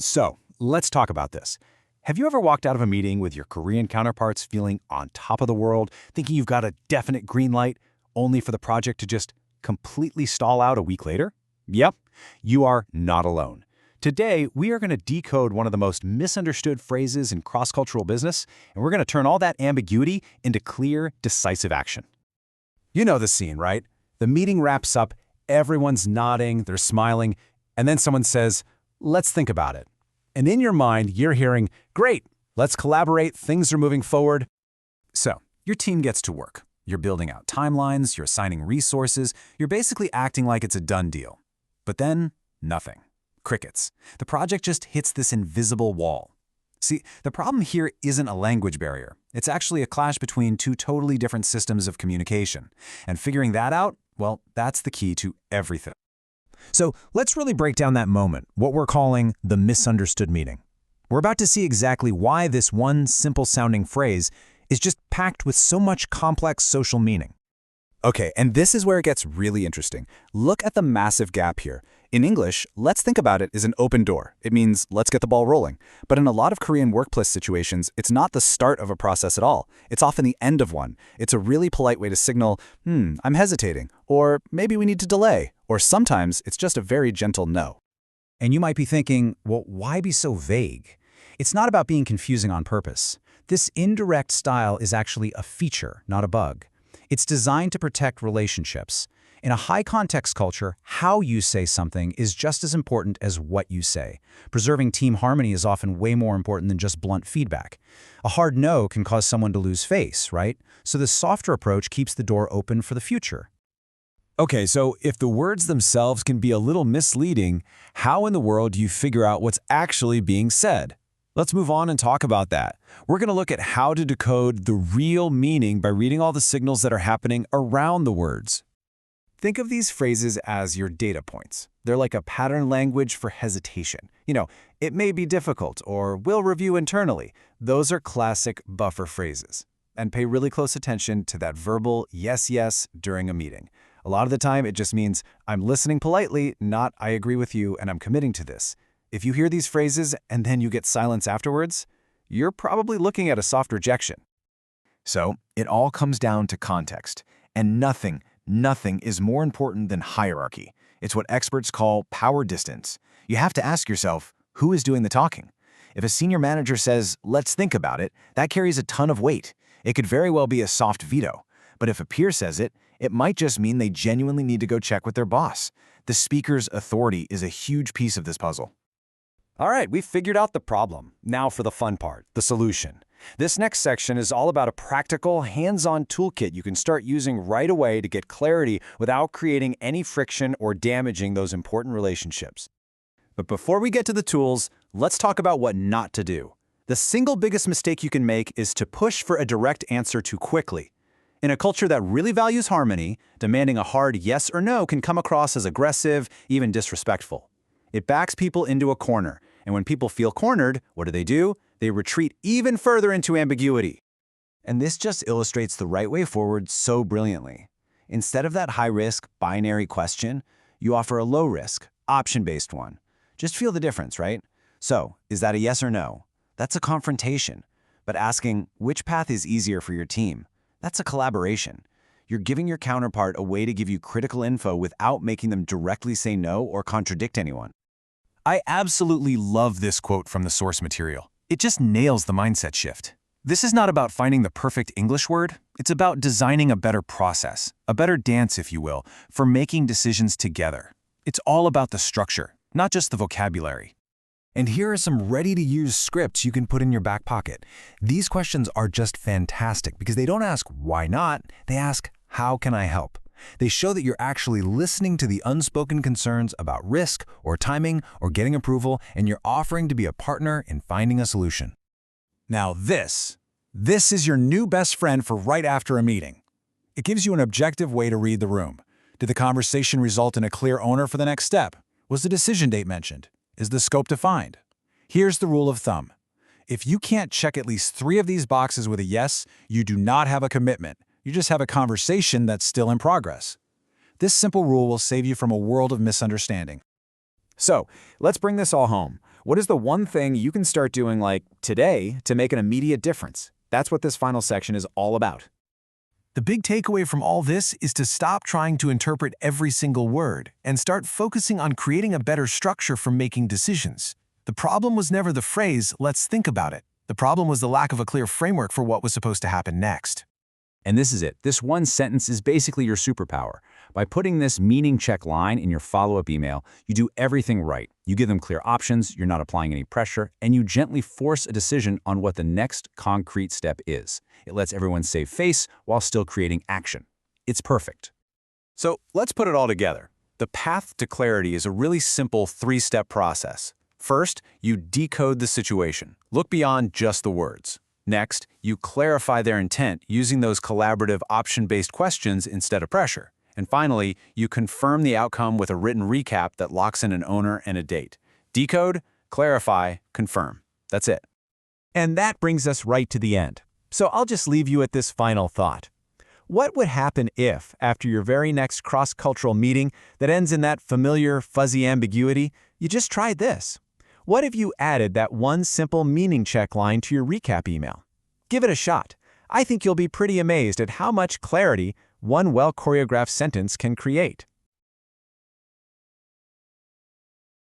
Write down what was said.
So, let's talk about this. Have you ever walked out of a meeting with your Korean counterparts feeling on top of the world, thinking you've got a definite green light, only for the project to just completely stall out a week later? Yep, you are not alone. Today, we are going to decode one of the most misunderstood phrases in cross-cultural business, and we're going to turn all that ambiguity into clear, decisive action. You know the scene, right? The meeting wraps up, everyone's nodding, they're smiling, and then someone says, "Let's think about it." And in your mind, you're hearing, "Great, let's collaborate, things are moving forward." So, your team gets to work. You're building out timelines, you're assigning resources, you're basically acting like it's a done deal. But then, nothing. Crickets. The project just hits this invisible wall. See, the problem here isn't a language barrier. It's actually a clash between two totally different systems of communication. And figuring that out, well, that's the key to everything. So let's really break down that moment, what we're calling the misunderstood meeting. We're about to see exactly why this one simple-sounding phrase is just packed with so much complex social meaning. Okay, and this is where it gets really interesting. Look at the massive gap here. In English, "let's think about it" is an open door. It means let's get the ball rolling. But in a lot of Korean workplace situations, it's not the start of a process at all. It's often the end of one. It's a really polite way to signal, I'm hesitating, or maybe we need to delay, or sometimes it's just a very gentle no. And you might be thinking, well, why be so vague? It's not about being confusing on purpose. This indirect style is actually a feature, not a bug. It's designed to protect relationships. In a high-context culture, how you say something is just as important as what you say. Preserving team harmony is often way more important than just blunt feedback. A hard no can cause someone to lose face, right? So the softer approach keeps the door open for the future. Okay, so if the words themselves can be a little misleading, how in the world do you figure out what's actually being said? Let's move on and talk about that. We're going to look at how to decode the real meaning by reading all the signals that are happening around the words. Think of these phrases as your data points. They're like a pattern language for hesitation. It may be difficult, or we'll review internally. Those are classic buffer phrases. And pay really close attention to that verbal yes, yes during a meeting. A lot of the time, it just means I'm listening politely, not I agree with you and I'm committing to this. If you hear these phrases and then you get silence afterwards, you're probably looking at a soft rejection. So, it all comes down to context. And nothing is more important than hierarchy. It's what experts call power distance. You have to ask yourself, who is doing the talking? If a senior manager says, "let's think about it," that carries a ton of weight. It could very well be a soft veto. But if a peer says it, it might just mean they genuinely need to go check with their boss. The speaker's authority is a huge piece of this puzzle. All right, we've figured out the problem. Now for the fun part, the solution. This next section is all about a practical, hands-on toolkit you can start using right away to get clarity without creating any friction or damaging those important relationships. But before we get to the tools, let's talk about what not to do. The single biggest mistake you can make is to push for a direct answer too quickly. In a culture that really values harmony, demanding a hard yes or no can come across as aggressive, even disrespectful. It backs people into a corner, and when people feel cornered, what do? They retreat even further into ambiguity. And this just illustrates the right way forward so brilliantly. Instead of that high-risk, binary question, you offer a low-risk, option-based one. Just feel the difference, right? So, is that a yes or no? That's a confrontation. But asking, which path is easier for your team? That's a collaboration. You're giving your counterpart a way to give you critical info without making them directly say no or contradict anyone. I absolutely love this quote from the source material. It just nails the mindset shift. This is not about finding the perfect English word. It's about designing a better process, a better dance, if you will, for making decisions together. It's all about the structure, not just the vocabulary. And here are some ready-to-use scripts you can put in your back pocket. These questions are just fantastic because they don't ask why not, they ask how can I help? They show that you're actually listening to the unspoken concerns about risk or timing or getting approval, and you're offering to be a partner in finding a solution. Now this is your new best friend for right after a meeting. It gives you an objective way to read the room. Did the conversation result in a clear owner for the next step? Was the decision date mentioned? Is the scope defined? Here's the rule of thumb. If you can't check at least 3 of these boxes with a yes, you do not have a commitment. You just have a conversation that's still in progress. This simple rule will save you from a world of misunderstanding. So, let's bring this all home. What is the one thing you can start doing like today to make an immediate difference? That's what this final section is all about. The big takeaway from all this is to stop trying to interpret every single word and start focusing on creating a better structure for making decisions. The problem was never the phrase, "let's think about it." The problem was the lack of a clear framework for what was supposed to happen next. And this is it. This one sentence is basically your superpower. By putting this meaning check line in your follow-up email, you do everything right. You give them clear options, you're not applying any pressure, and you gently force a decision on what the next concrete step is. It lets everyone save face while still creating action. It's perfect. So let's put it all together. The path to clarity is a really simple three-step process. First, you decode the situation. Look beyond just the words. Next, you clarify their intent using those collaborative option-based questions instead of pressure. And finally, you confirm the outcome with a written recap that locks in an owner and a date. Decode, clarify, confirm. That's it. And that brings us right to the end. So I'll just leave you at this final thought. What would happen if, after your very next cross-cultural meeting that ends in that familiar, fuzzy ambiguity, you just tried this? What if you added that one simple meaning check line to your recap email? Give it a shot. I think you'll be pretty amazed at how much clarity one well-choreographed sentence can create.